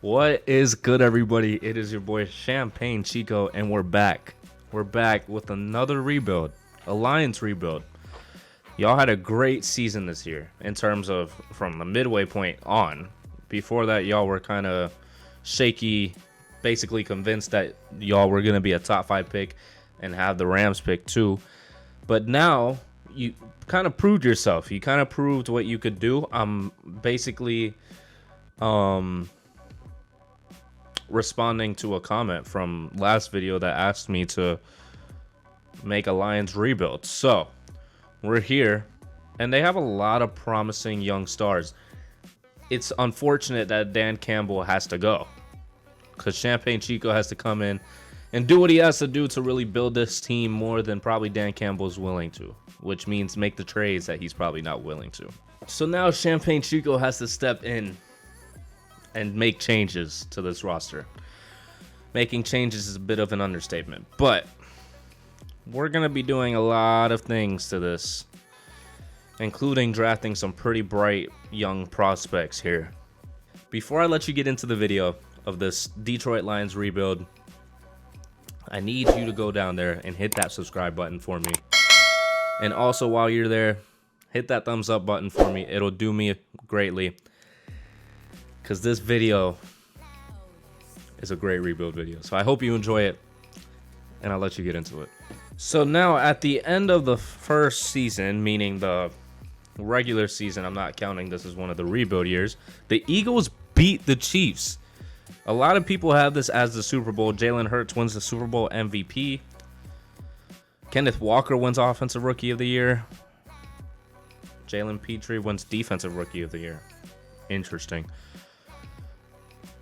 What is good, everybody? It is your boy Champagne Chico, and we're back. We're back with another rebuild, Alliance rebuild. Y'all had a great season this year in terms of from the midway point on. Before that, y'all were kind of shaky, basically convinced that y'all were going to be a top 5 pick and have the Rams pick too. But now you kind of proved yourself. You kind of proved what you could do. I'm basically responding to a comment from last video that asked me to make a Lions rebuild. So we're here, and they have a lot of promising young stars. It's unfortunate that Dan Campbell has to go because Champagne Chico has to come in and do what he has to do to really build this team more than probably Dan Campbell's willing to, which means make the trades that he's probably not willing to. So now Champagne Chico has to step in and make changes to this roster. Making changes is a bit of an understatement, but we're going to be doing a lot of things to this, including drafting some pretty bright young prospects here. Before I let you get into the video of this Detroit Lions rebuild, I need you to go down there and hit that subscribe button for me. And also, while you're there, hit that thumbs up button for me. It'll do me greatly, because this video is a great rebuild video. So I hope you enjoy it, and I'll let you get into it. So now at the end of the first season, meaning the regular season, I'm not counting this as one of the rebuild years, the Eagles beat the Chiefs. A lot of people have this as the Super Bowl. Jalen Hurts wins the Super Bowl MVP. Kenneth Walker wins Offensive Rookie of the Year. Jalen Petrie wins Defensive Rookie of the Year. Interesting.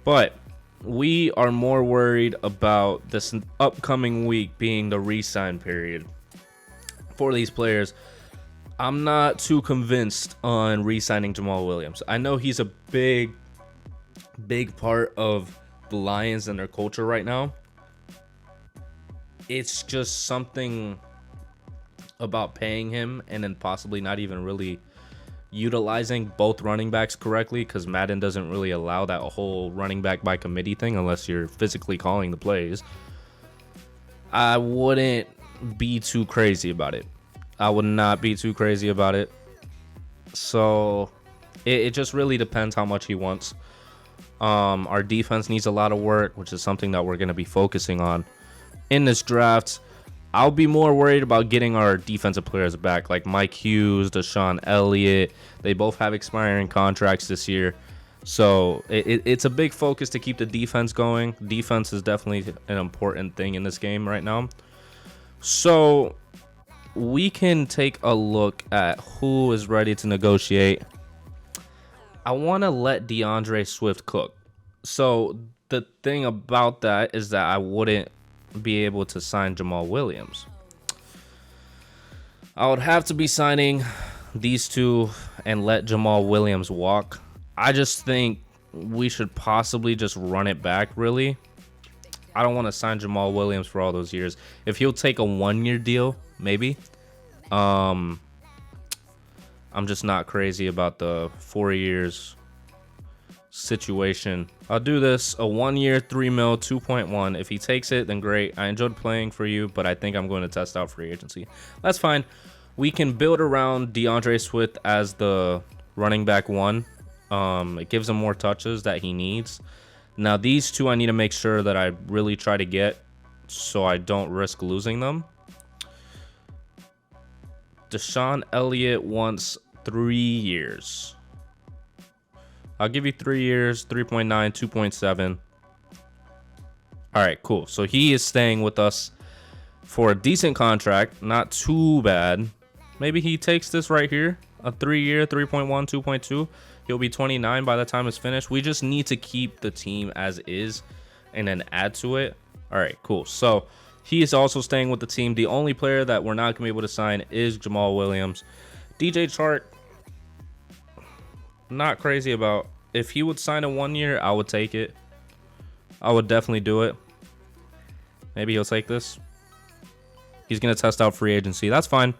But we are more worried about this upcoming week being the re-sign period for these players. I'm not too convinced on re-signing Jamal Williams. I know he's a big part of the Lions and their culture right now. It's just something about paying him and then possibly not even really utilizing both running backs correctly, because Madden doesn't really allow that whole running back by committee thing unless you're physically calling the plays. I wouldn't be too crazy about it. I would not be too crazy about it. So it just really depends how much he wants. Our defense needs a lot of work, which is something that we're going to be focusing on in this draft. I'll be more worried about getting our defensive players back, like Mike Hughes, Deshaun Elliott. They both have expiring contracts this year. So it's a big focus to keep the defense going. Defense is definitely an important thing in this game right now. So we can take a look at who is ready to negotiate. I want to let DeAndre Swift cook. So the thing about that is that I wouldn't be able to sign Jamal Williams. I would have to be signing these two and let Jamal Williams walk. I just think we should possibly just run it back, really. I don't want to sign Jamal Williams for all those years. If he'll take a 1-year deal, maybe. I'm just not crazy about the 4 years situation. I'll do this a 1 year, $3 million, 2.1. If he takes it, then great. I enjoyed playing for you, but I think I'm going to test out free agency. That's fine. We can build around DeAndre Swift as the running back one. It gives him more touches that he needs. Now these two I need to make sure that I really try to get so I don't risk losing them. Deshaun Elliott wants 3 years. I'll give you 3 years, 3.9, 2.7. All right, cool. So he is staying with us for a decent contract. Not too bad. Maybe he takes this right here. A 3 year, 3.1, 2.2. He'll be 29 by the time it's finished. We just need to keep the team as is and then add to it. All right, cool. So he is also staying with the team. The only player that we're not going to be able to sign is Jamal Williams. DJ Chark, not crazy about. If he would sign a 1 year, I would take it. I would definitely do it. Maybe he'll take this. He's going to test out free agency. That's fine.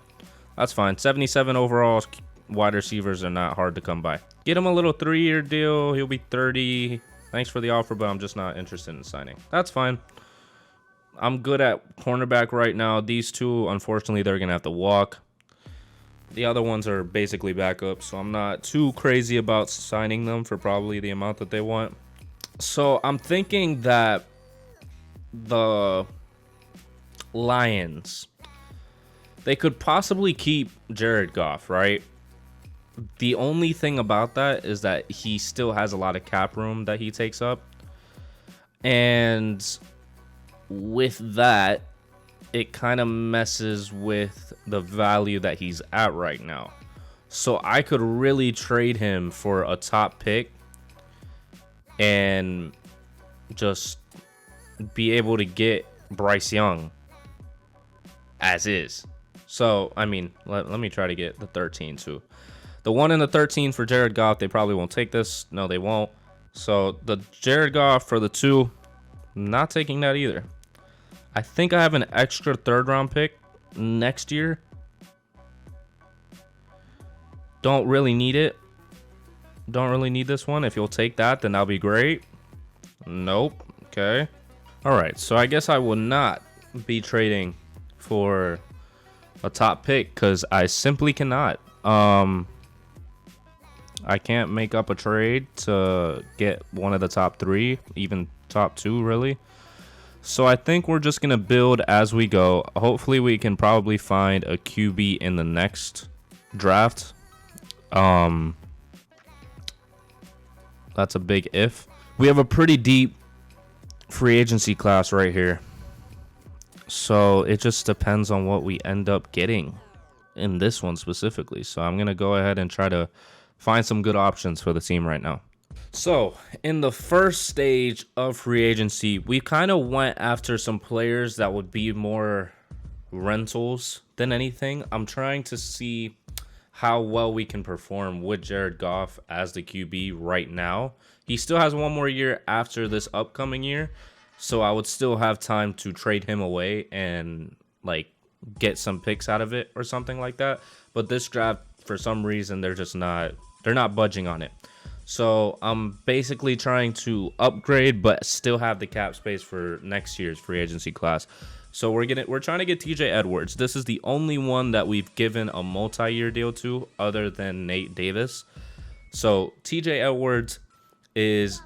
That's fine. 77 overall wide receivers are not hard to come by. Get him a little 3 year deal. He'll be 30. Thanks for the offer, but I'm just not interested in signing. That's fine. I'm good at cornerback right now. These two, unfortunately, they're going to have to walk. The other ones are basically backups, so I'm not too crazy about signing them for probably the amount that they want. So I'm thinking that the Lions, they could possibly keep Jared Goff, right? The only thing about that is that he still has a lot of cap room that he takes up. And with that, it kind of messes with the value that he's at right now. So I could really trade him for a top pick and just be able to get Bryce Young as is. So, I mean, let me try to get the 13 too. The 1 and the 13 for Jared Goff, they probably won't take this. No, they won't. So the Jared Goff for the 2, not taking that either. I think I have an extra 3rd round pick next year. Don't really need it. Don't really need this one. If you'll take that, then that'll be great. Nope. Okay. All right. So I guess I will not be trading for a top pick because I simply cannot. I can't make up a trade to get one of the top 3, even top 2, really. So I think we're just going to build as we go. Hopefully we can probably find a QB in the next draft. That's a big if. We have a pretty deep free agency class right here. So it just depends on what we end up getting in this one specifically. So I'm going to go ahead and try to find some good options for the team right now. So in the first stage of free agency, we kind of went after some players that would be more rentals than anything. I'm trying to see how well we can perform with Jared Goff as the QB right now. He still has one more year after this upcoming year, so I would still have time to trade him away and like get some picks out of it or something like that. But this draft, for some reason, they're not budging on it. So I'm basically trying to upgrade, but still have the cap space for next year's free agency class. So we're trying to get TJ Edwards. This is the only one that we've given a multi-year deal to, other than Nate Davis. So TJ Edwards is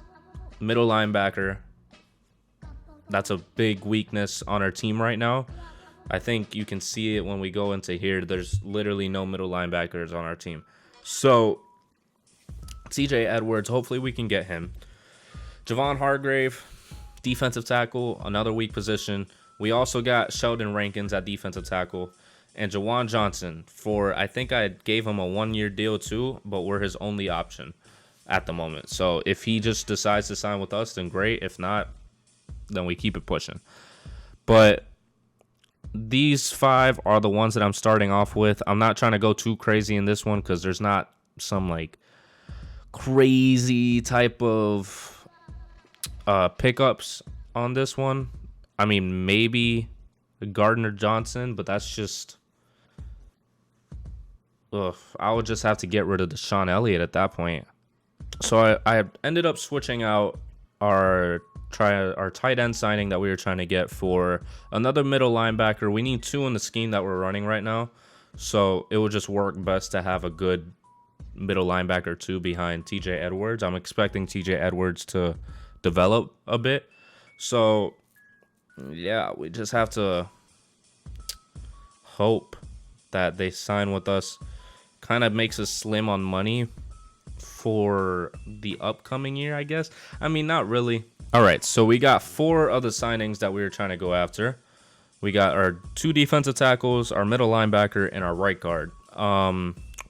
middle linebacker. That's a big weakness on our team right now. I think you can see it when we go into here. There's literally no middle linebackers on our team. So TJ Edwards, hopefully we can get him. Javon Hargrave, defensive tackle, another weak position. We also got Sheldon Rankins at defensive tackle. And Jawan Johnson for, I think I gave him a 1-year deal too, but we're his only option at the moment. So if he just decides to sign with us, then great. If not, then we keep it pushing. But these 5 are the ones that I'm starting off with. I'm not trying to go too crazy in this one because there's not some like crazy type of pickups on this one. I mean, maybe Gardner Johnson, but that's just I would just have to get rid of Deshaun Elliott at that point. So I ended up switching out our tight end signing that we were trying to get for another middle linebacker. We need 2 in the scheme that we're running right now, so it would just work best to have a good middle linebacker 2 behind TJ Edwards. I'm expecting TJ Edwards to develop a bit. So yeah, we just have to hope that they sign with us. Kind of makes us slim on money for the upcoming year, I guess. I mean, not really. All right, so we got 4 of the signings that we were trying to go after. We got our 2 defensive tackles, our middle linebacker, and our right guard.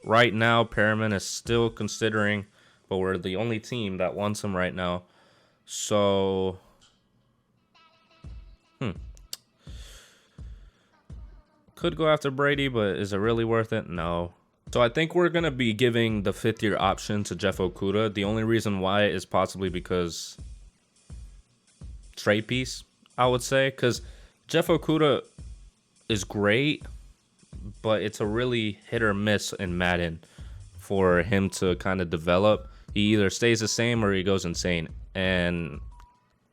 Right now, Perriman is still considering, but we're the only team that wants him right now. So, could go after Brady, but is it really worth it? No. So I think we're going to be giving the 5th-year option to Jeff Okudah. The only reason why is possibly because trade piece, I would say. Because Jeff Okudah is great, but it's a really hit or miss in Madden for him to kind of develop. He either stays the same or he goes insane. and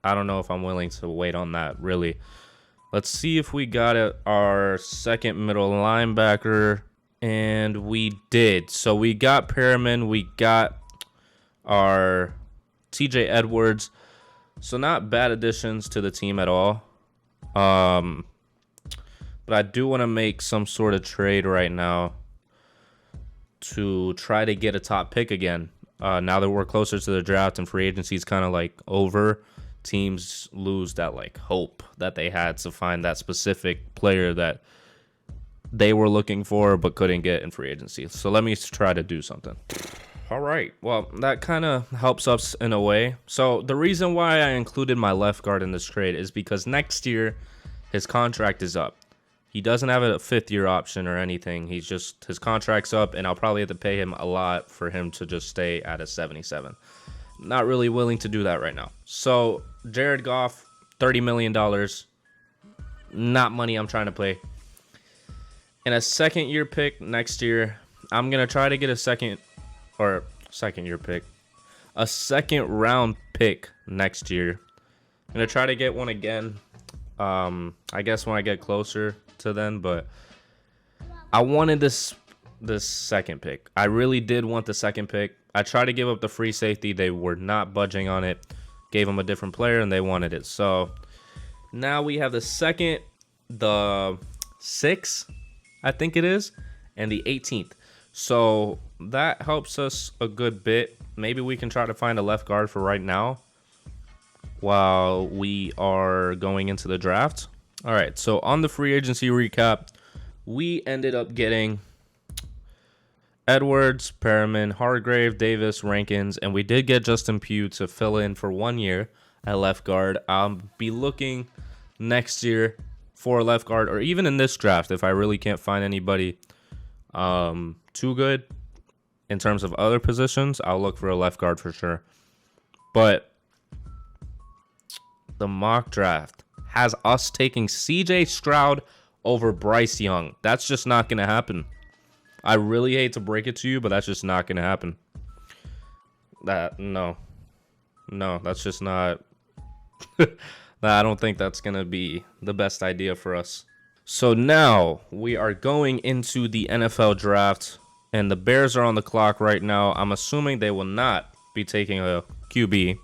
I don't know if I'm willing to wait on that, really. Let's see if we got it, our second middle linebacker, and we did. So we got Perriman, we got our TJ Edwards. So not bad additions to the team at all. But I do want to make some sort of trade right now to try to get a top pick again. Now that we're closer to the draft and free agency is kind of like over, teams lose that like hope that they had to find that specific player that they were looking for but couldn't get in free agency. So let me try to do something. All right. Well, that kind of helps us in a way. So the reason why I included my left guard in this trade is because next year his contract is up. He doesn't have a fifth-year option or anything. His contract's up, and I'll probably have to pay him a lot for him to just stay at a 77. Not really willing to do that right now. So Jared Goff, $30 million. Not money I'm trying to play. And a second-year pick next year. I'm going to try to get a second-year pick. A second-round pick next year. I'm going to try to get one again. I guess when I get closer to then, but I wanted this second pick. I really did want the second pick. I tried to give up the free safety. They were not budging on it. Gave them a different player, and they wanted it. So now we have the second, the 6th, I think it is, and the 18th. So that helps us a good bit. Maybe we can try to find a left guard for right now while we are going into the draft. All right, so on the free agency recap, we ended up getting Edwards, Perriman, Hargrave, Davis, Rankins, and we did get Justin Pugh to fill in for 1 year at left guard. I'll be looking next year for a left guard, or even in this draft, if I really can't find anybody too good in terms of other positions, I'll look for a left guard for sure. But the mock draft has us taking CJ Stroud over Bryce Young. That's just not going to happen. I really hate to break it to you, but that's just not going to happen. No, that's just not. I don't think that's going to be the best idea for us. So now we are going into the NFL draft, and the Bears are on the clock right now. I'm assuming they will not be taking a QB.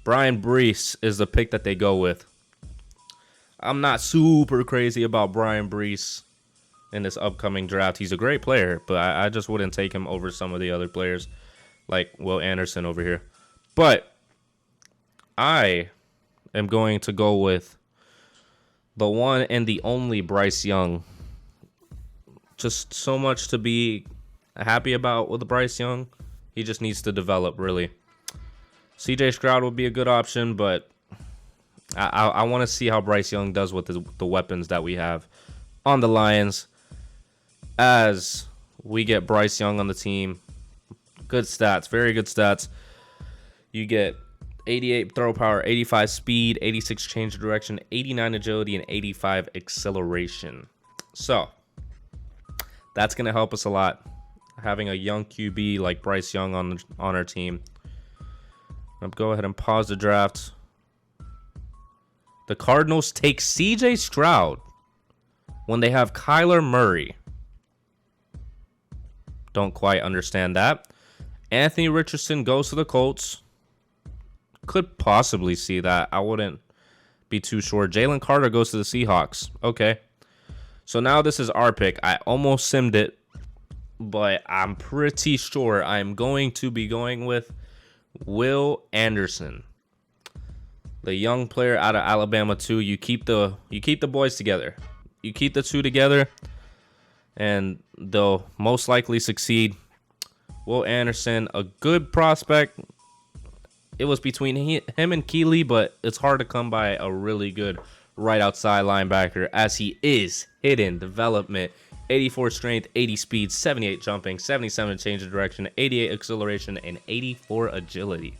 Brian Brees is the pick that they go with. I'm not super crazy about Brian Brees in this upcoming draft. He's a great player, but I just wouldn't take him over some of the other players like Will Anderson over here. But I am going to go with the one and the only Bryce Young. Just so much to be happy about with Bryce Young. He just needs to develop, really. CJ Stroud would be a good option, but I want to see how Bryce Young does with the weapons that we have on the Lions. As we get Bryce Young on the team, good stats, very good stats. You get 88 throw power, 85 speed, 86 change of direction, 89 agility, and 85 acceleration. So that's going to help us a lot, having a young QB like Bryce Young on our team. I'll go ahead and pause the draft. The Cardinals take CJ Stroud when they have Kyler Murray. Don't quite understand that. Anthony Richardson goes to the Colts. Could possibly see that. I wouldn't be too sure. Jalen Carter goes to the Seahawks. Okay. So now this is our pick. I almost simmed it, but I'm pretty sure I'm going to be going with Will Anderson. The young player out of Alabama too. You keep the boys together. You keep the two together, and they'll most likely succeed. Will Anderson, a good prospect. It was between him and Keeley, but it's hard to come by a really good right outside linebacker, as he is hidden development. 84 strength, 80 speed, 78 jumping, 77 change of direction, 88 acceleration, and 84 agility.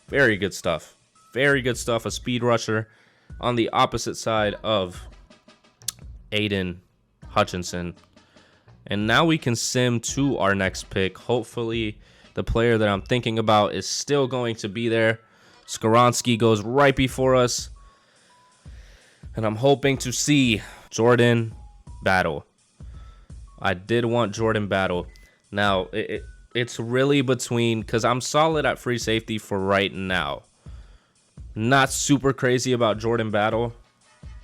Very good stuff. Very good stuff. A speed rusher on the opposite side of Aiden Hutchinson. And now we can sim to our next pick. Hopefully the player that I'm thinking about is still going to be there. Skoronski goes right before us. And I'm hoping to see Jordan Battle. I did want Jordan Battle. Now, it's really between, because I'm solid at free safety for right now. Not super crazy about Jordan Battle.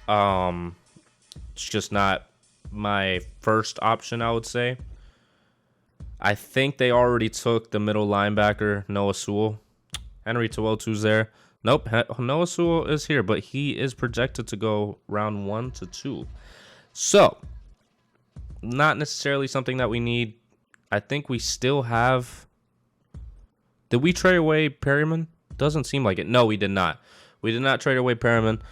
It's just not my first option, I would say. I think they already took the middle linebacker, Noah Sewell. Henry Tuotu's there. Nope, Noah Sewell is here, but he is projected to go round 1 to 2. So, not necessarily something that we need. I think we still have... Did we trade away Perryman? Doesn't seem like it. No, we did not. We did not trade away Perryman.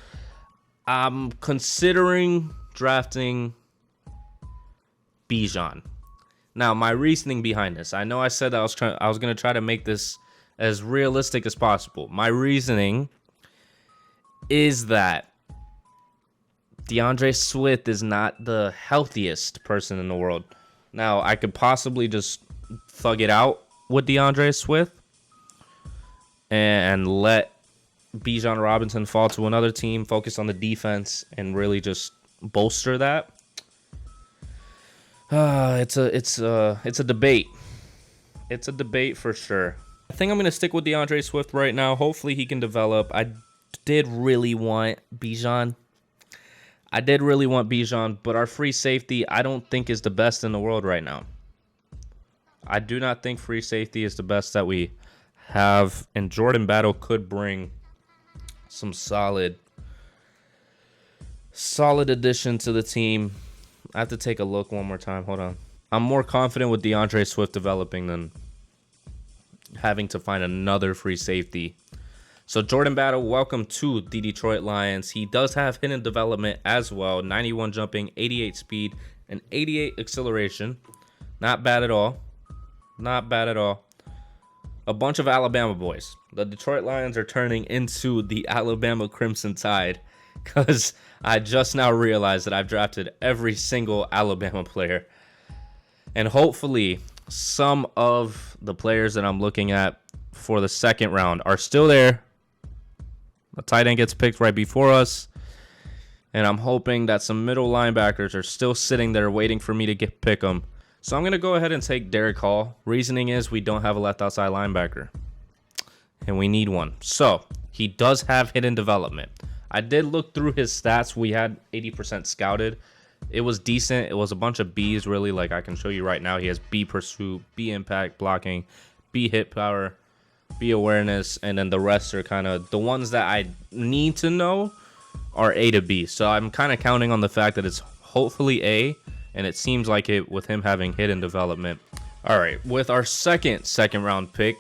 I'm considering drafting Bijan. Now, my reasoning behind this. I know I said that I was going to try to make this as realistic as possible. My reasoning is that DeAndre Swift is not the healthiest person in the world. Now, I could possibly just thug it out with DeAndre Swift and let Bijan Robinson fall to another team, focus on the defense, and really just bolster that. It's a debate. It's a debate for sure. I think I'm going to stick with DeAndre Swift right now. Hopefully he can develop. I did really want Bijan. But our free safety I don't think is the best in the world right now. I do not think free safety is the best that we have. And Jordan Battle could bring some solid addition to the team. I have to take a look one more time. Hold on. I'm more confident with DeAndre Swift developing than having to find another free safety. So Jordan Battle, welcome to the Detroit Lions. He does have hidden development as well. 91 jumping, 88 speed, and 88 acceleration. Not bad at all. Not bad at all. A bunch of Alabama boys. The Detroit Lions are turning into the Alabama Crimson Tide, because I just now realized that I've drafted every single Alabama player. And hopefully some of the players that I'm looking at for the second round are still there. The tight end gets picked right before us. And I'm hoping that some middle linebackers are still sitting there waiting for me to pick them. So I'm going to go ahead and take Derek Hall. Reasoning is we don't have a left outside linebacker. And we need one. So he does have hidden development. I did look through his stats. We had 80% scouted. It was decent. It was a bunch of B's, really. Like I can show you right now. He has B pursuit, B impact blocking, B hit power, B awareness, and then the rest are kind of the ones that I need to know are A to B. So I'm kind of counting on the fact that it's hopefully A, and it seems like it with him having hidden development. All right, with our second round pick,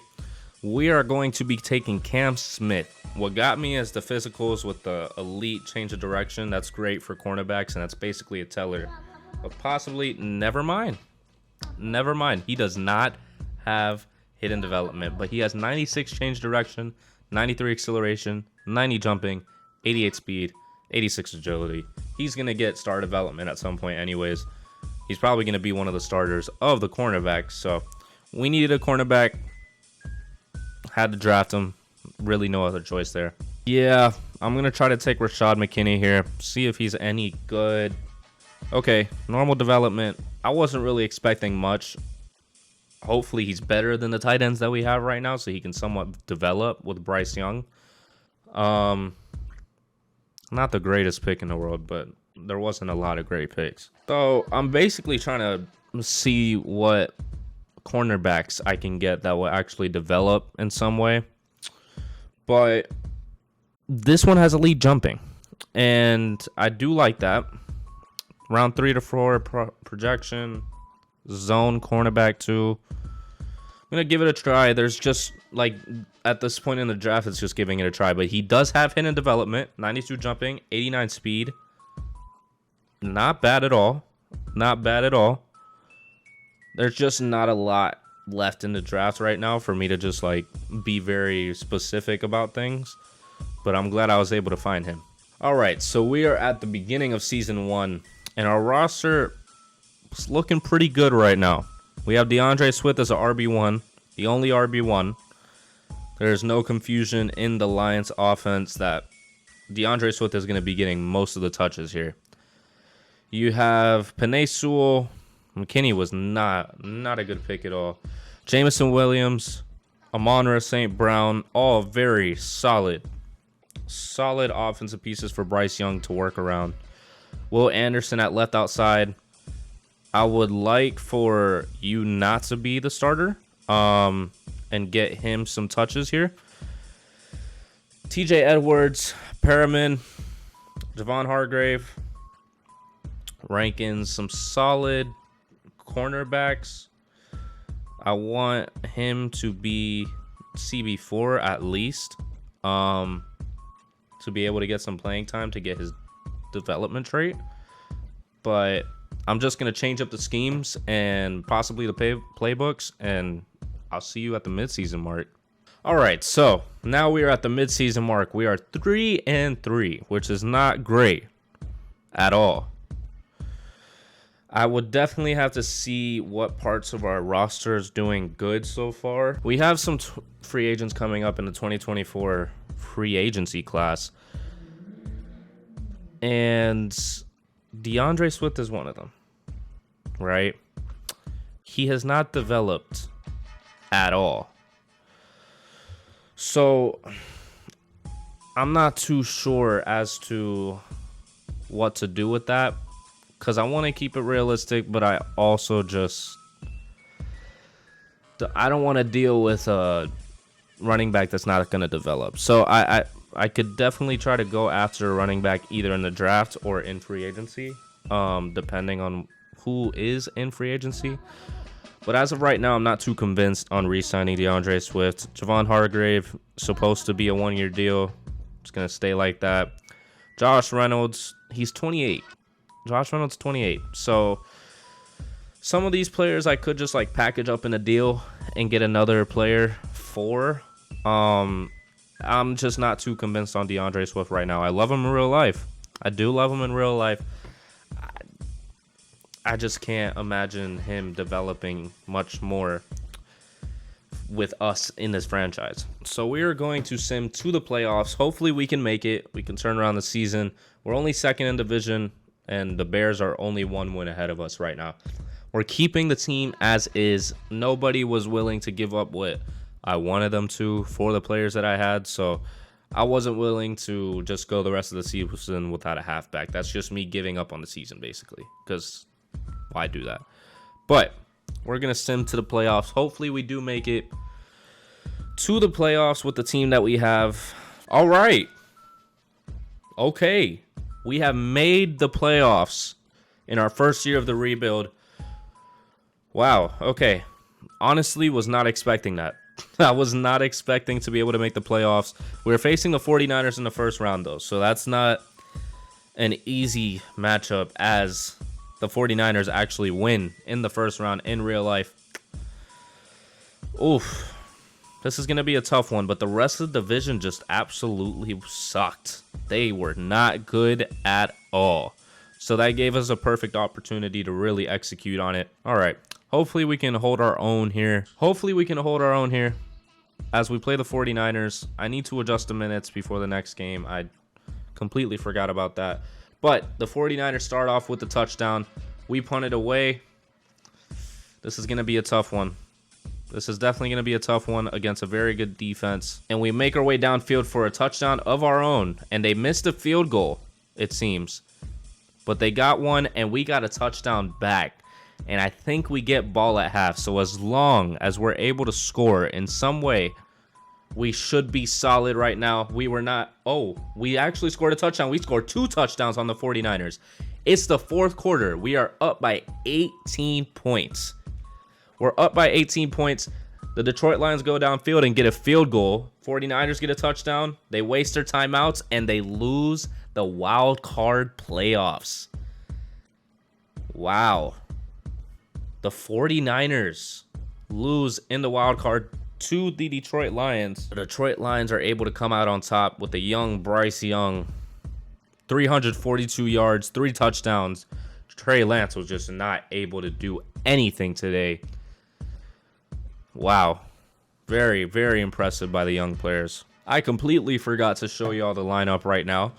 we are going to be taking Cam Smith. What got me is the physicals with the elite change of direction. That's great for cornerbacks, and that's basically a teller. But possibly, never mind. Never mind. He does not have hidden development, but he has 96 change direction, 93 acceleration, 90 jumping, 88 speed, 86 agility. He's going to get star development at some point anyways. He's probably going to be one of the starters of the cornerbacks. So we needed a cornerback. Had to draft him. Really no other choice there. Yeah, I'm going to try to take Rashad McKinney here. See if he's any good. Okay, normal development. I wasn't really expecting much. Hopefully he's better than the tight ends that we have right now, so he can somewhat develop with Bryce Young. Not the greatest pick in the world, but there wasn't a lot of great picks. So I'm basically trying to see what cornerbacks I can get that will actually develop in some way. But this one has elite jumping, and I do like that. Round 3 to 4 projection, zone cornerback 2. I'm going to give it a try. There's just, like, at this point in the draft, it's just giving it a try. But he does have hidden development, 92 jumping, 89 speed. Not bad at all. Not bad at all. There's just not a lot left in the draft right now for me to just, like, be very specific about things. But I'm glad I was able to find him. All right, so we are at the beginning of season 1. And our roster is looking pretty good right now. We have DeAndre Swift as an RB1, the only RB1. There's no confusion in the Lions offense that DeAndre Swift is going to be getting most of the touches here. You have Penei Sewell. McKinney was not a good pick at all. Jameson Williams, Amon-Ra St. Brown, all very solid offensive pieces for Bryce Young to work around. Will Anderson at left outside. I would like for you not to be the starter and get him some touches here. TJ Edwards, Perriman, Javon Hargrave, Rankins, some solid cornerbacks. I want him to be CB4 at least to be able to get some playing time to get his development trait. But I'm just going to change up the schemes and possibly the playbooks, and I'll see you at the midseason mark. All right, so now we are at the midseason mark. We are 3-3, which is not great at all. I would definitely have to see what parts of our roster is doing good so far. We have some free agents coming up in the 2024 free agency class, and DeAndre Swift is one of them, right? He has not developed at all. So I'm not too sure as to what to do with that, because I want to keep it realistic, but I also I don't want to deal with a running back that's not going to develop. So I could definitely try to go after a running back either in the draft or in free agency, depending on who is in free agency. But as of right now, I'm not too convinced on re-signing DeAndre Swift. Javon Hargrave, supposed to be a one-year deal. It's going to stay like that. Josh Reynolds, he's 28. Josh Reynolds, 28. So some of these players I could just like package up in a deal and get another player for. I'm just not too convinced on DeAndre Swift right now. I love him in real life. I do love him in real life. I just can't imagine him developing much more with us in this franchise. So we are going to sim to the playoffs. Hopefully we can make it. We can turn around the season. We're only second in division, and the Bears are only one win ahead of us right now. We're keeping the team as is. Nobody was willing to give up what I wanted them to for the players that I had. So I wasn't willing to just go the rest of the season without a halfback. That's just me giving up on the season, basically, because why do that? But we're going to sim to the playoffs. Hopefully we do make it to the playoffs with the team that we have. All right. Okay. We have made the playoffs in our first year of the rebuild. Wow. Okay. Honestly, was not expecting that. I was not expecting to be able to make the playoffs. We were facing the 49ers in the first round, though. So that's not an easy matchup, as the 49ers actually win in the first round in real life. Oof. This is going to be a tough one, but the rest of the division just absolutely sucked. They were not good at all. So that gave us a perfect opportunity to really execute on it. All right. Hopefully we can hold our own here. As we play the 49ers. I need to adjust the minutes before the next game. I completely forgot about that. But the 49ers start off with the touchdown. We punt it away. This is going to be a tough one. This is definitely going to be a tough one against a very good defense. And we make our way downfield for a touchdown of our own. And they missed a field goal, it seems. But they got one, and we got a touchdown back. And I think we get ball at half. So as long as we're able to score in some way, we should be solid right now. We were not. Oh, we actually scored a touchdown. We scored 2 touchdowns on the 49ers. It's the fourth quarter. We are up by 18 points. We're up by 18 points. The Detroit Lions go downfield and get a field goal. 49ers get a touchdown. They waste their timeouts, and they lose the wild card playoffs. Wow. The 49ers lose in the wild card to the Detroit Lions. The Detroit Lions are able to come out on top with a young Bryce Young. 342 yards, 3 touchdowns. Trey Lance was just not able to do anything today. Wow. Very, very impressive by the young players. I completely forgot to show you all the lineup right now.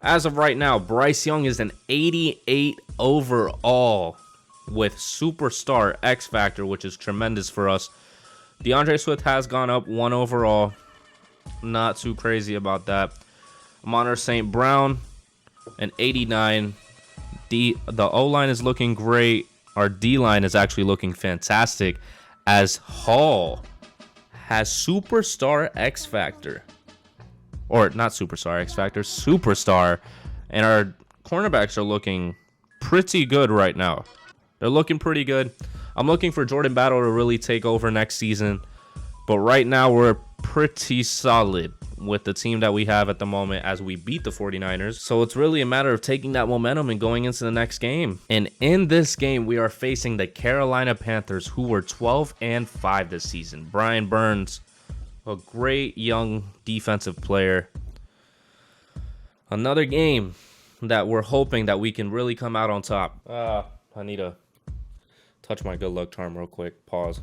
As of right now, Bryce Young is an 88 overall with Superstar X Factor, which is tremendous for us. DeAndre Swift has gone up 1 overall. Not too crazy about that. Amon-Ra St. Brown, an 89. The O-line is looking great. Our D-line is actually looking fantastic as Hall has Superstar X Factor. Or not Superstar X Factor, Superstar. And our cornerbacks are looking pretty good right now. They're looking pretty good. I'm looking for Jordan Battle to really take over next season. But right now, we're pretty solid with the team that we have at the moment as we beat the 49ers. So it's really a matter of taking that momentum and going into the next game. And in this game, we are facing the Carolina Panthers, who were 12-5 this season. Brian Burns, a great young defensive player. Another game that we're hoping that we can really come out on top. I need to touch my good luck charm real quick. Pause.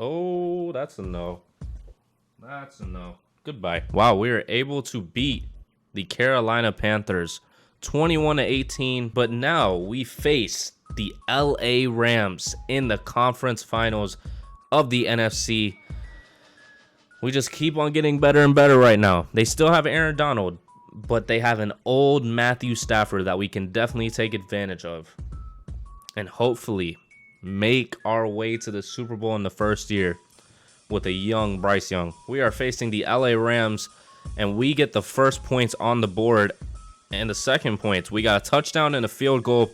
Oh, that's a no. That's a no. Goodbye. Wow, we were able to beat the Carolina Panthers 21-18, but now we face the LA Rams in the conference finals of the NFC. We just keep on getting better and better right now. They still have Aaron Donald, but they have an old Matthew Stafford that we can definitely take advantage of. And hopefully make our way to the Super Bowl in the first year with a young Bryce Young. We are facing the LA Rams, and we get the first points on the board. And the second points, we got a touchdown and a field goal.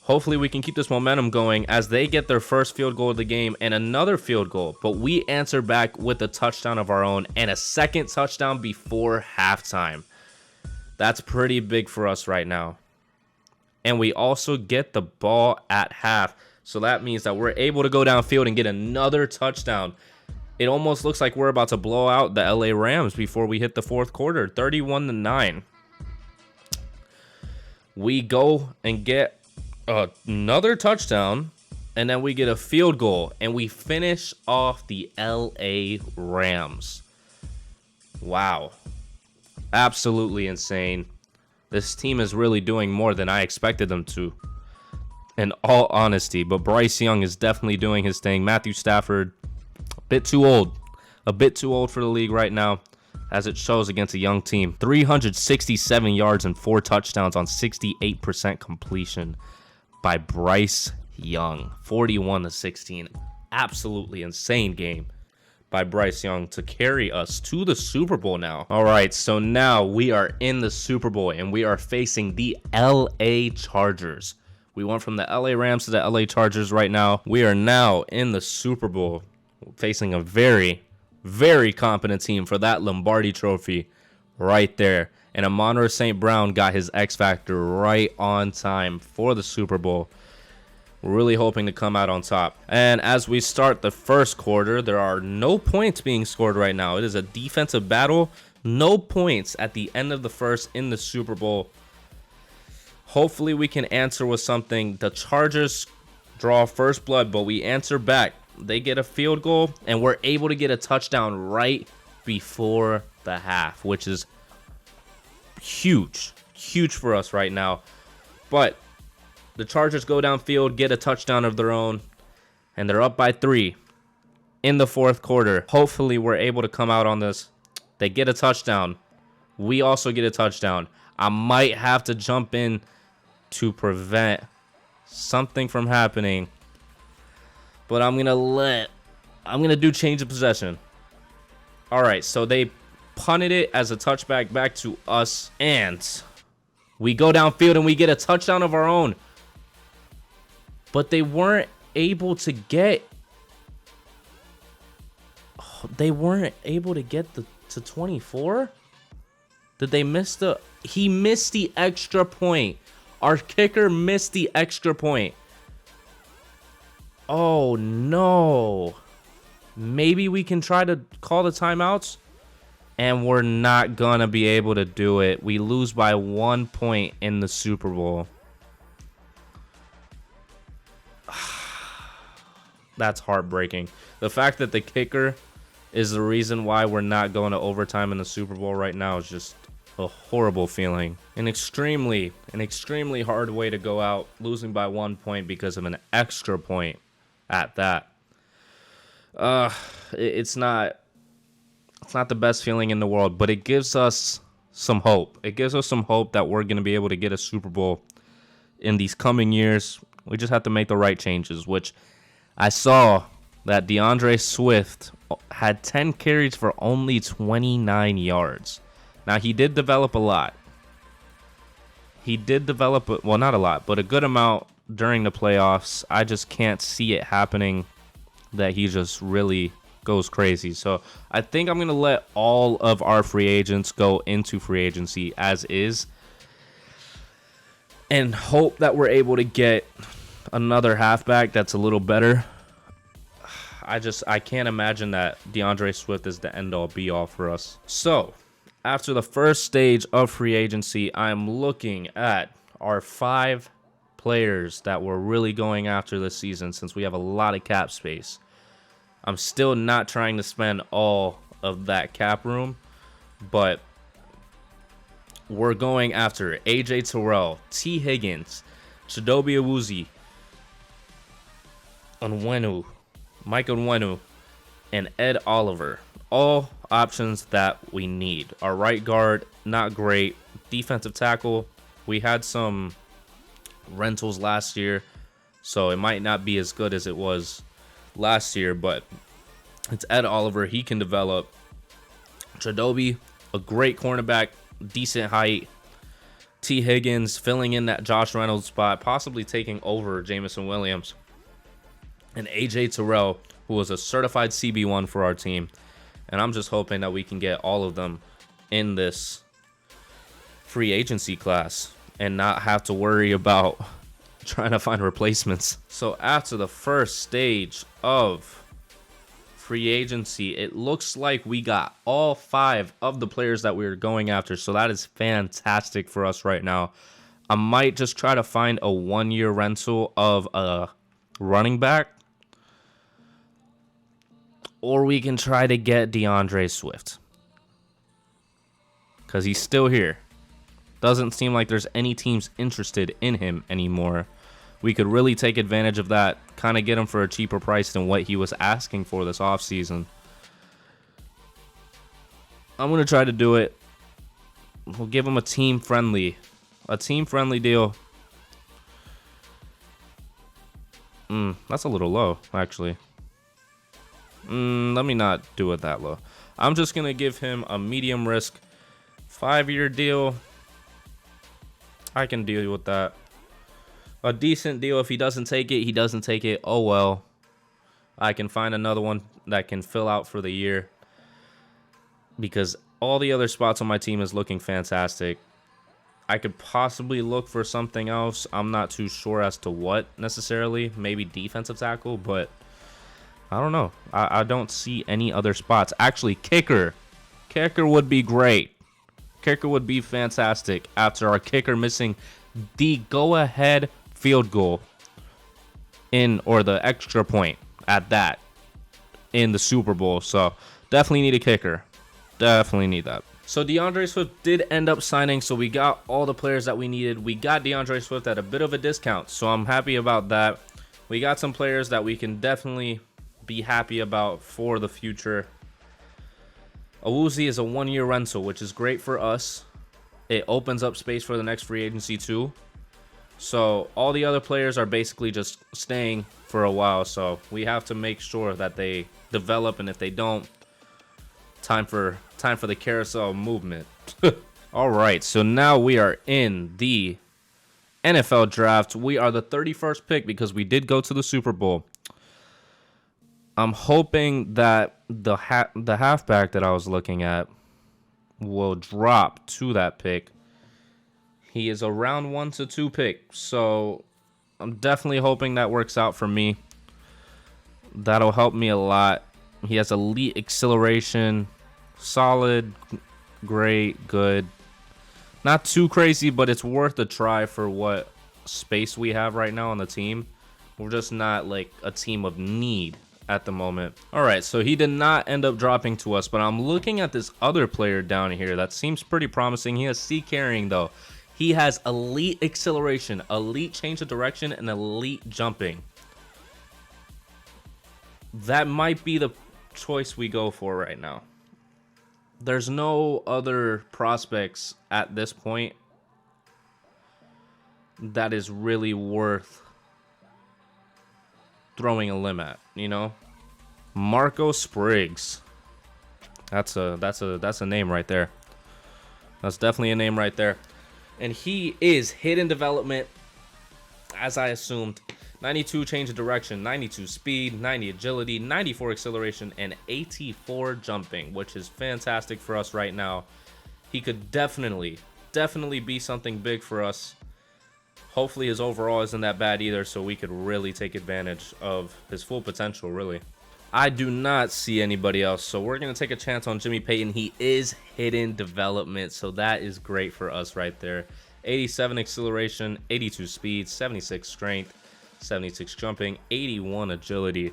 Hopefully we can keep this momentum going as they get their first field goal of the game and another field goal. But we answer back with a touchdown of our own and a second touchdown before halftime. That's pretty big for us right now. And we also get the ball at half. So that means that we're able to go downfield and get another touchdown. It almost looks like we're about to blow out the LA Rams before we hit the fourth quarter, 31-9. We go and get another touchdown, and then we get a field goal, and we finish off the LA Rams. Wow. Absolutely insane. This team is really doing more than I expected them to, in all honesty. But Bryce Young is definitely doing his thing. Matthew Stafford, a bit too old for the league right now, as it shows against a young team. 367 yards and 4 touchdowns on 68% completion by Bryce Young. 41-16. Absolutely insane game by Bryce Young to carry us to the Super Bowl now. All right, so now we are in the Super Bowl, and we are facing the LA Chargers. We went from the LA Rams to the LA Chargers right now. We are now in the Super Bowl, facing a very, very competent team for that Lombardi trophy right there. And Amon-Ra St. Brown got his X Factor right on time for the Super Bowl. We're really hoping to come out on top. And as we start the first quarter, there are no points being scored right now. It is a defensive battle. No points at the end of the first in the Super Bowl. Hopefully we can answer with something. The Chargers draw first blood, but we answer back. They get a field goal, and we're able to get a touchdown right before the half, which is huge. Huge for us right now. But the Chargers go downfield, get a touchdown of their own, and they're up by 3 in the fourth quarter. Hopefully we're able to come out on this. They get a touchdown. We also get a touchdown. I might have to jump in to prevent something from happening, but I'm gonna do change of possession. All right, so they punted it as a touchback back to us, and we go downfield and we get a touchdown of our own. But they weren't able to get to 24. Did they miss he missed the extra point. Our kicker missed the extra point. Oh no. Maybe we can try to call the timeouts, and we're not gonna be able to do it. We lose by 1 point in the Super Bowl. That's heartbreaking. The fact that the kicker is the reason why we're not going to overtime in the Super Bowl right now is just a horrible feeling. An extremely hard way to go out, losing by 1 point because of an extra point at that. It's not the best feeling in the world, but it gives us some hope. It gives us some hope that we're going to be able to get a Super Bowl in these coming years. We just have to make the right changes, which I saw that DeAndre Swift had 10 carries for only 29 yards. Now, he did develop a lot. Well, not a lot, but a good amount during the playoffs. I just can't see it happening that he just really goes crazy. So I think I'm going to let all of our free agents go into free agency as is and hope that we're able to get another halfback that's a little better. I can't imagine that DeAndre Swift is the end-all be-all for us. So after the first stage of free agency, I'm looking at our 5 players that we're really going after this season since we have a lot of cap space. I'm still not trying to spend all of that cap room, but we're going after A.J. Terrell, T. Higgins, Chidobe Awuzie, Mike Onwenu, and Ed Oliver. All options that we need. Our right guard, not great. Defensive tackle, we had some rentals last year, so it might not be as good as it was last year, but it's Ed Oliver. He can develop. Chidobe, a great cornerback, decent height. T. Higgins filling in that Josh Reynolds spot, possibly taking over Jameson Williams. And A.J. Terrell, who was a certified CB1 for our team. And I'm just hoping that we can get all of them in this free agency class and not have to worry about trying to find replacements. So after the first stage of free agency, it looks like we got all 5 of the players that we were going after. So that is fantastic for us right now. I might just try to find a 1-year rental of a running back, or we can try to get DeAndre Swift because he's still here. Doesn't seem like there's any teams interested in him anymore. We could really take advantage of that, kind of get him for a cheaper price than what he was asking for this offseason. I'm going to try to do it. We'll give him a team-friendly deal. That's a little low, actually. Let me not do it that low. I'm just going to give him a medium risk 5-year deal. I can deal with that. A decent deal. If he doesn't take it, he doesn't take it. Oh, well. I can find another one that can fill out for the year because all the other spots on my team is looking fantastic. I could possibly look for something else. I'm not too sure as to what necessarily. Maybe defensive tackle, but I don't know. I don't see any other spots. Actually, kicker. Kicker would be great. Kicker would be fantastic after our kicker missing the go-ahead field goal or the extra point at that in the Super Bowl. So definitely need a kicker. Definitely need that. So DeAndre Swift did end up signing, so we got all the players that we needed. We got DeAndre Swift at a bit of a discount, so I'm happy about that. We got some players that we can definitely be happy about for the future. Awuzie is a 1-year rental, which is great for us. It opens up space for the next free agency too. So all the other players are basically just staying for a while, so we have to make sure that they develop, and if they don't, time for the carousel movement. All right, so now we are in the NFL draft. We are the 31st pick because we did go to the Super Bowl. I'm hoping that the halfback that I was looking at will drop to that pick. He is a round 1 to 2 pick, so I'm definitely hoping that works out for me. That'll help me a lot. He has elite acceleration, solid, great, good. Not too crazy, but it's worth a try for what space we have right now on the team. We're just not like a team of need at the moment. All right, so he did not end up dropping to us, but I'm looking at this other player down here that seems pretty promising. He has C carrying though. He has elite acceleration, elite change of direction, and elite jumping. That might be the choice we go for right now. There's no other prospects at this point that is really worth throwing a limb at, you know. Marco Spriggs. That's a name right there. That's definitely a name right there. And he is hidden development, as I assumed. 92 change of direction, 92 speed, 90 agility, 94 acceleration, and 84 jumping, which is fantastic for us right now. He could definitely be something big for us. Hopefully his overall isn't that bad either, so we could really take advantage of his full potential, really. I do not see anybody else, so we're going to take a chance on Jimmy Payton. He is hidden development, so that is great for us right there. 87 acceleration, 82 speed, 76 strength, 76 jumping, 81 agility.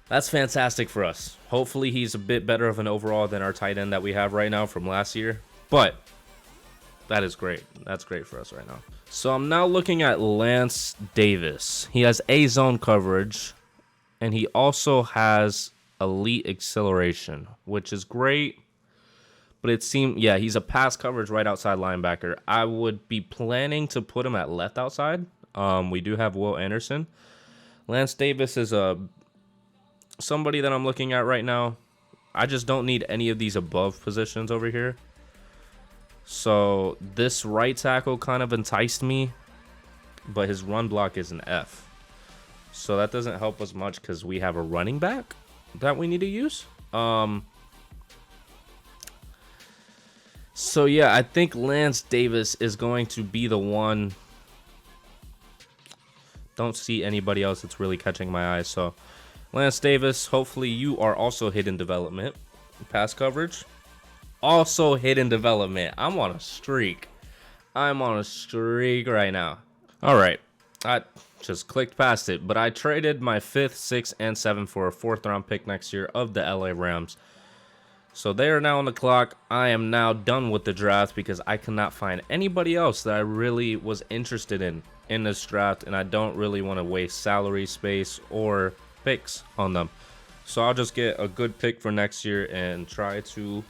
That's fantastic for us. Hopefully he's a bit better of an overall than our tight end that we have right now from last year, but that is great. That's great for us right now. So I'm now looking at Lance Davis. He has A zone coverage, and he also has elite acceleration, which is great. But it seemed, yeah, he's a pass coverage right outside linebacker. I would be planning to put him at left outside. We do have Will Anderson. Lance Davis is somebody that I'm looking at right now. I just don't need any of these above positions over here. So this right tackle kind of enticed me, but his run block is an F. So that doesn't help us much because we have a running back that we need to use. So yeah, I think Lance Davis is going to be the one. Don't see anybody else that's really catching my eye. So Lance Davis, hopefully you are also hidden development. Pass coverage. Also hidden development. I'm on a streak. I'm on a streak right now. All right. I just clicked past it, but I traded my 5th, 6th, and 7th for a 4th round pick next year of the LA Rams. So they are now on the clock. I am now done with the draft because I cannot find anybody else that I really was interested in this draft, and I don't really want to waste salary space or picks on them. So I'll just get a good pick for next year and try to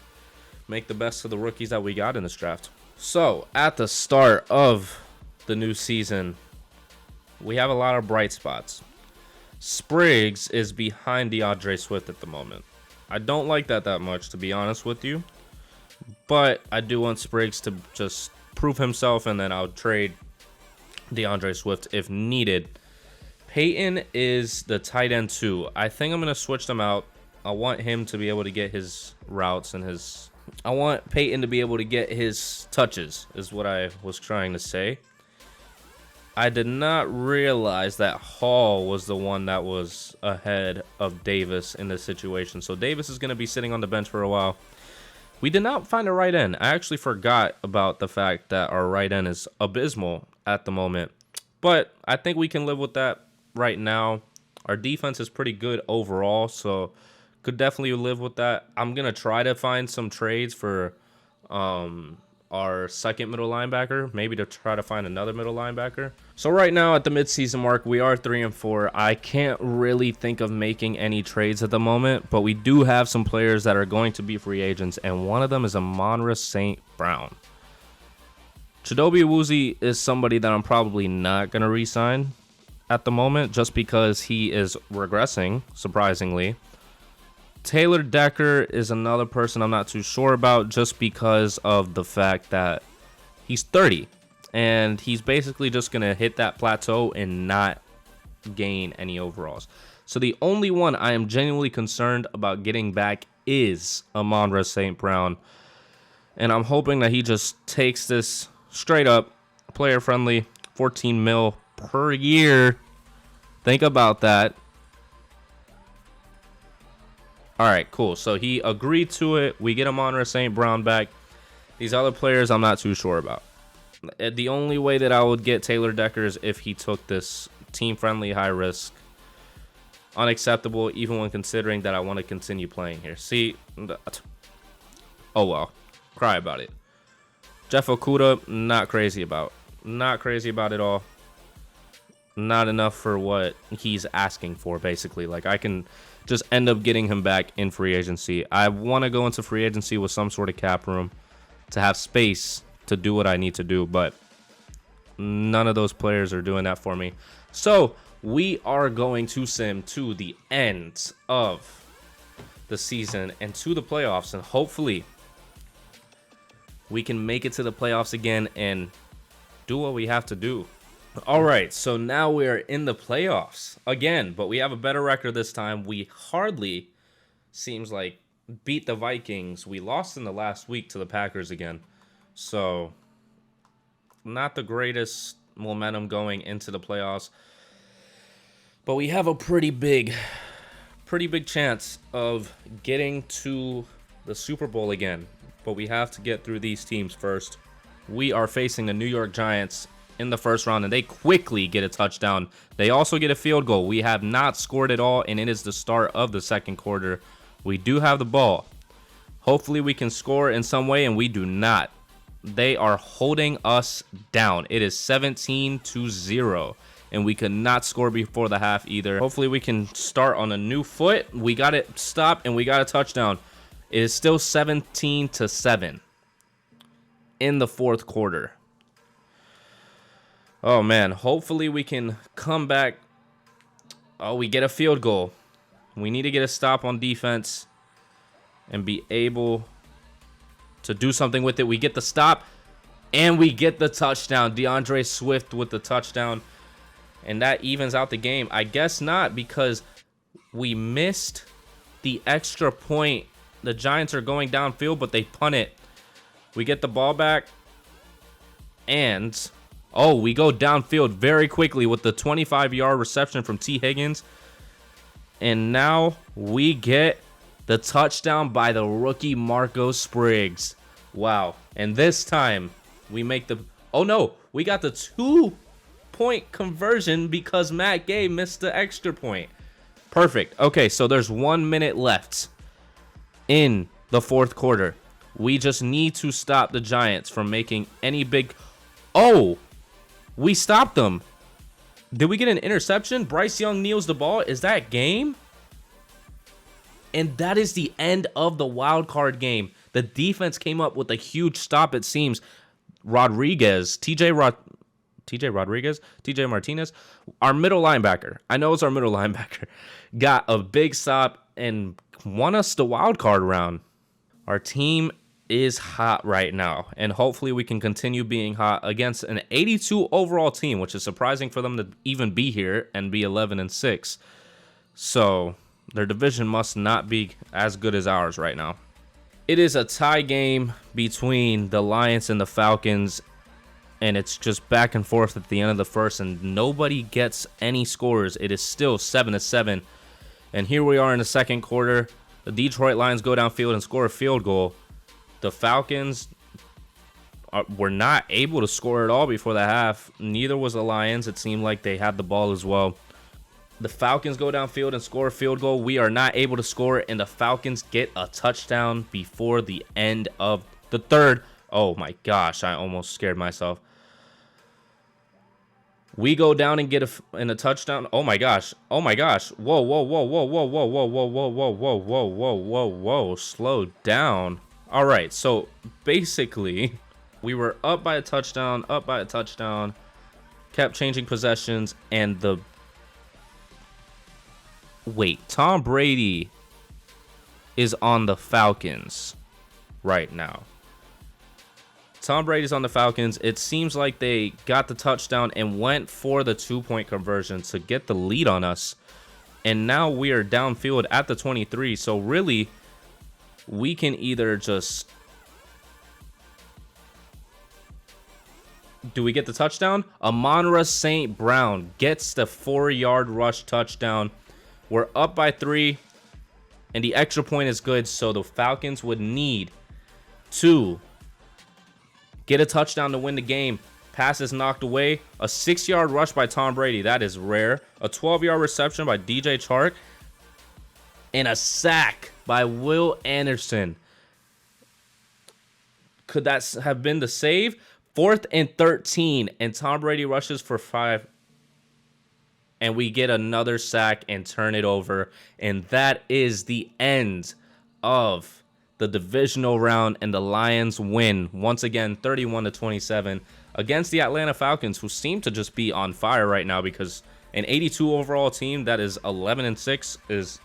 make the best of the rookies that we got in this draft. So at the start of the new season, we have a lot of bright spots. Spriggs is behind DeAndre Swift at the moment. I don't like that much, to be honest with you, but I do want Spriggs to just prove himself, and then I'll trade DeAndre Swift if needed. Peyton is the tight end 2. I think I'm going to switch them out. I want him to be able to get his routes and I want Peyton to be able to get his touches, is what I was trying to say. I did not realize that Hall was the one that was ahead of Davis in this situation. So Davis is going to be sitting on the bench for a while. We did not find a right end. I actually forgot about the fact that our right end is abysmal at the moment. But I think we can live with that right now. Our defense is pretty good overall, so could definitely live with that. I'm going to try to find some trades for our second middle linebacker, maybe to try to find another middle linebacker. So right now at the midseason mark, we are 3-4. I can't really think of making any trades at the moment, but we do have some players that are going to be free agents, and one of them is Amon-Ra St. Brown. Chidobe Awuzie is somebody that I'm probably not going to re-sign at the moment just because he is regressing, surprisingly. Taylor Decker is another person I'm not too sure about just because of the fact that he's 30 and he's basically just going to hit that plateau and not gain any overalls. So the only one I am genuinely concerned about getting back is Amon-Ra St. Brown. And I'm hoping that he just takes this straight up, player friendly, 14 mil per year. Think about that. All right, cool. So he agreed to it. We get Amon-Ra St. Brown back. These other players I'm not too sure about. The only way that I would get Taylor Decker is if he took this team friendly, high risk. Unacceptable, even when considering that I want to continue playing here. See, oh well, cry about it. Jeff Okuda, not crazy about. Not crazy about it all. Not enough for what he's asking for, basically. Like, I can just end up getting him back in free agency. I want to go into free agency with some sort of cap room to have space to do what I need to do, but none of those players are doing that for me. So we are going to sim to the end of the season and to the playoffs, and hopefully we can make it to the playoffs again and do what we have to do. All right, so now we are in the playoffs again, but we have a better record this time. We hardly, seems like, beat the Vikings. We lost in the last week to the Packers again, so not the greatest momentum going into the playoffs, but we have a pretty big chance of getting to the Super Bowl again. But we have to get through these teams first. We are facing the New York Giants in the first round, and they quickly get a touchdown. They also get a field goal. We have not scored at all, and it is the start of the second quarter. We do have the ball. Hopefully we can score in some way, and we do not. They are holding us down. It is 17-0, and we could not score before the half either. Hopefully we can start on a new foot. We got it stopped, and we got a touchdown. It is still 17-7 in the fourth quarter. Oh, man. Hopefully we can come back. Oh, we get a field goal. We need to get a stop on defense and be able to do something with it. We get the stop, and we get the touchdown. DeAndre Swift with the touchdown, and that evens out the game. I guess not, because we missed the extra point. The Giants are going downfield, but they punt it. We get the ball back, and oh, we go downfield very quickly with the 25-yard reception from T. Higgins. And now we get the touchdown by the rookie Marco Spriggs. Wow. And this time we make the... Oh, no. We got the 2-point conversion because Matt Gay missed the extra point. Perfect. Okay, so there's 1 minute left in the fourth quarter. We just need to stop the Giants from making any big... Oh! We stopped them. Did we get an interception? Bryce Young kneels the ball. Is that game? And that is the end of the wild card game. The defense came up with a huge stop, it seems. TJ Martinez, our middle linebacker. I know it's our middle linebacker. Got a big stop and won us the wild card round. Our team is hot right now, and hopefully we can continue being hot against an 82 overall team, which is surprising for them to even be here and be 11-6. So their division must not be as good as ours right now. It is a tie game between the Lions and the Falcons, and it's just back and forth at the end of the first, and nobody gets any scores. It is still 7-7, and here we are in the second quarter. The Detroit Lions go downfield and score a field goal. The Falcons were not able to score at all before the half. Neither was the Lions. It seemed like they had the ball as well. The Falcons go downfield and score a field goal. We are not able to score, and the Falcons get a touchdown before the end of the third. Oh my gosh, I almost scared myself. We go down and get a touchdown. Oh my gosh. Oh my gosh. Whoa, whoa, whoa, whoa, whoa, whoa, whoa, whoa, whoa, whoa, whoa, whoa, whoa, whoa, whoa. Slow down. All right, so basically, we were up by a touchdown, kept changing possessions, and wait, Tom Brady is on the Falcons right now. Tom Brady's on the Falcons. It seems like they got the touchdown and went for the 2-point conversion to get the lead on us, and now we are downfield at the 23, so really, we can either just... Do we get the touchdown? Amon-Ra St. Brown gets the 4-yard rush touchdown. We're up by 3, and the extra point is good, so the Falcons would need to get a touchdown to win the game. Pass is knocked away. A 6-yard rush by Tom Brady. That is rare. A 12-yard reception by DJ Chark. And a sack by Will Anderson. Could that have been the save? 4th and 13. And Tom Brady rushes for 5. And we get another sack and turn it over. And that is the end of the divisional round. And the Lions win once again 31-27 against the Atlanta Falcons, who seem to just be on fire right now, because an 82 overall team that is 11-6 is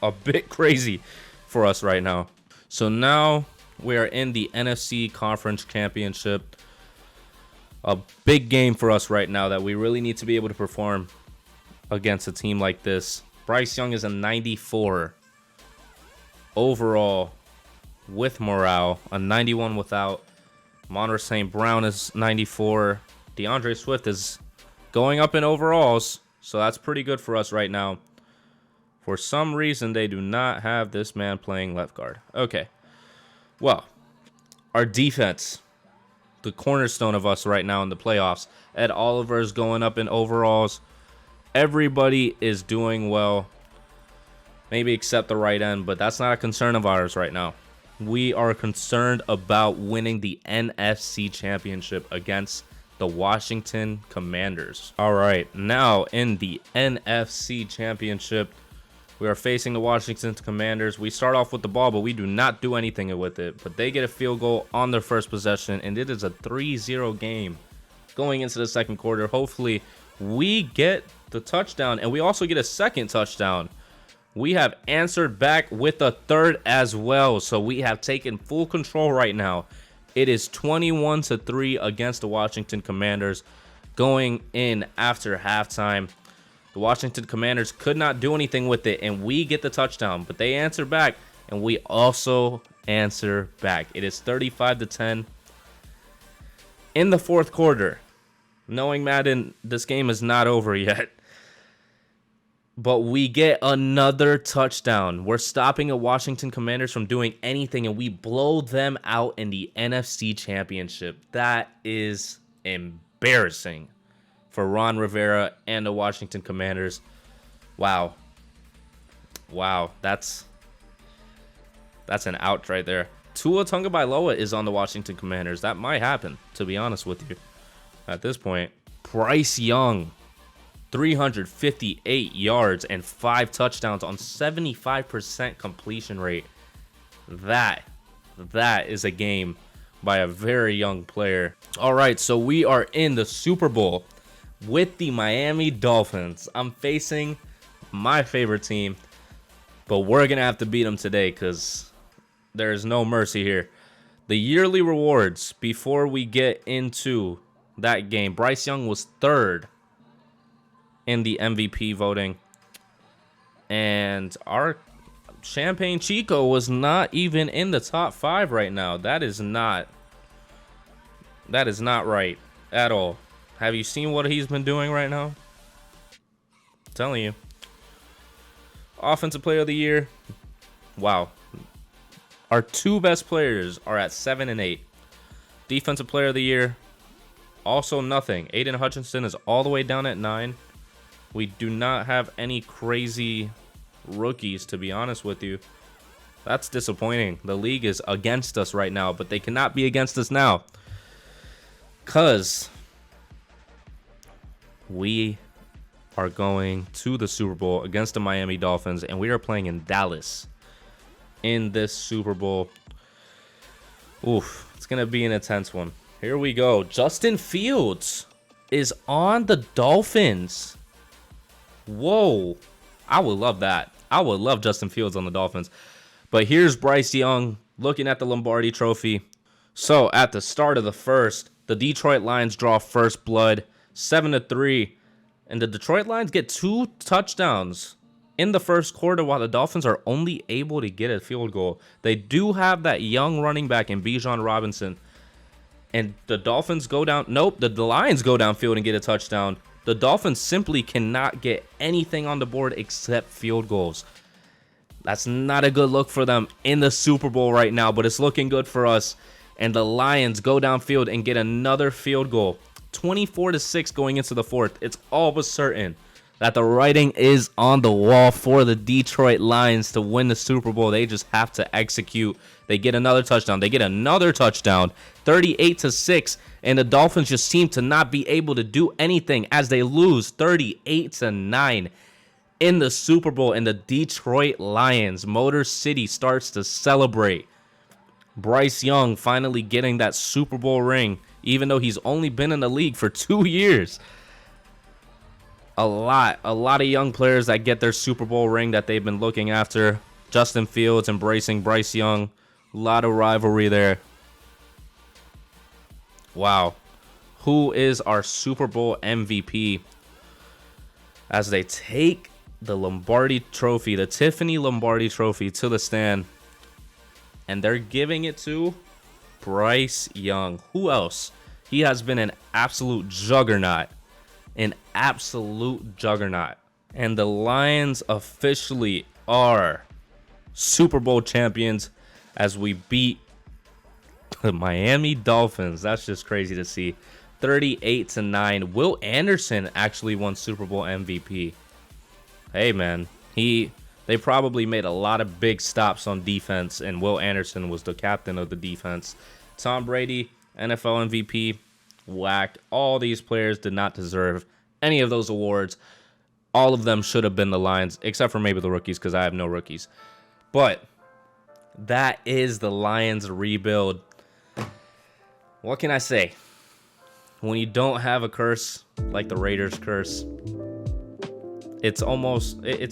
a bit crazy for us right now. So now we are in the NFC Conference Championship. A big game for us right now that we really need to be able to perform against a team like this. Bryce Young is a 94 overall with morale, a 91 without. Monroe St. Brown is 94. DeAndre Swift is going up in overalls, so that's pretty good for us right now. For some reason, they do not have this man playing left guard. Okay. Well, our defense, the cornerstone of us right now in the playoffs. Ed Oliver is going up in overalls. Everybody is doing well, maybe except the right end, but that's not a concern of ours right now. We are concerned about winning the NFC Championship against the Washington Commanders. All right, now in the NFC Championship, we are facing the Washington Commanders. We start off with the ball, but we do not do anything with it. But they get a field goal on their first possession, and it is a 3-0 game going into the second quarter. Hopefully, we get the touchdown, and we also get a second touchdown. We have answered back with a third as well, so we have taken full control right now. It is 21-3 against the Washington Commanders going in after halftime. The Washington Commanders could not do anything with it, and we get the touchdown. But they answer back, and we also answer back. It is 35-10 in the fourth quarter. Knowing Madden, this game is not over yet. But we get another touchdown. We're stopping the Washington Commanders from doing anything, and we blow them out in the NFC Championship. That is embarrassing for Ron Rivera and the Washington Commanders. Wow. Wow, that's an ouch right there. Tua Tagovailoa is on the Washington Commanders. That might happen, to be honest with you. At this point, Bryce Young, 358 yards and 5 touchdowns on 75% completion rate. That is a game by a very young player. All right, so we are in the Super Bowl with the Miami Dolphins. I'm facing my favorite team, but we're going to have to beat them today because there's no mercy here. The yearly rewards before we get into that game. Bryce Young was 3rd in the MVP voting, and our Champagne Chico was not even in the top 5 right now. That is not right at all. Have you seen what he's been doing right now? I'm telling you. Offensive Player of the Year. Wow. Our 2 best players are at 7 and 8. Defensive Player of the Year, also nothing. Aiden Hutchinson is all the way down at 9. We do not have any crazy rookies, to be honest with you. That's disappointing. The league is against us right now, but they cannot be against us now, because we are going to the Super Bowl against the Miami Dolphins, and we are playing in Dallas in this Super Bowl. Oof, it's going to be an intense one. Here we go. Justin Fields is on the Dolphins. Whoa. I would love that. I would love Justin Fields on the Dolphins. But here's Bryce Young looking at the Lombardi Trophy. So at the start of the first, the Detroit Lions draw first blood, 7-3. And the Detroit Lions get 2 touchdowns in the first quarter, while the Dolphins are only able to get a field goal. They do have that young running back in Bijan Robinson. And the Dolphins go down. Nope, the Lions go downfield and get a touchdown. The Dolphins simply cannot get anything on the board except field goals. That's not a good look for them in the Super Bowl right now, but it's looking good for us. and the Lions go downfield and get another field goal. 24-6 going into the fourth. It's all but certain that the writing is on the wall for the Detroit Lions to win the Super Bowl. They just have to execute. They get another touchdown. They get another touchdown, 38-6, and the Dolphins just seem to not be able to do anything as they lose 38-9 in the Super Bowl. And the Detroit Lions, Motor City, starts to celebrate. Bryce Young finally getting that Super Bowl ring, even though he's only been in the league for 2 years. A lot of young players that get their Super Bowl ring that they've been looking after. Justin Fields embracing Bryce Young. A lot of rivalry there. Wow. Who is our Super Bowl MVP? As they take the Lombardi Trophy, the Tiffany Lombardi Trophy, to the stand. And they're giving it to Bryce Young. Who else? He has been an absolute juggernaut. An absolute juggernaut. And the Lions officially are Super Bowl champions as we beat the Miami Dolphins. That's just crazy to see. 38-9. Will Anderson actually won Super Bowl MVP. Hey man, they probably made a lot of big stops on defense, and Will Anderson was the captain of the defense. Tom Brady, NFL MVP, whacked. All these players did not deserve any of those awards. All of them should have been the Lions, except for maybe the rookies, because I have no rookies. But that is the Lions rebuild. What can I say? When you don't have a curse like the Raiders curse, it's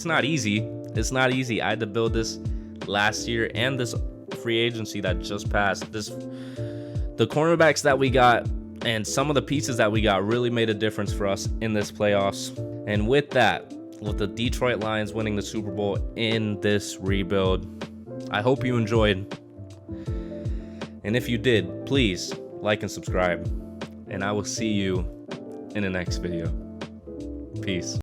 not easy. It's not easy. I had to build this last year, and this free agency that just passed. The cornerbacks that we got and some of the pieces that we got really made a difference for us in this playoffs. And with that, with the Detroit Lions winning the Super Bowl in this rebuild, I hope you enjoyed. And if you did, please like and subscribe. And I will see you in the next video. Peace.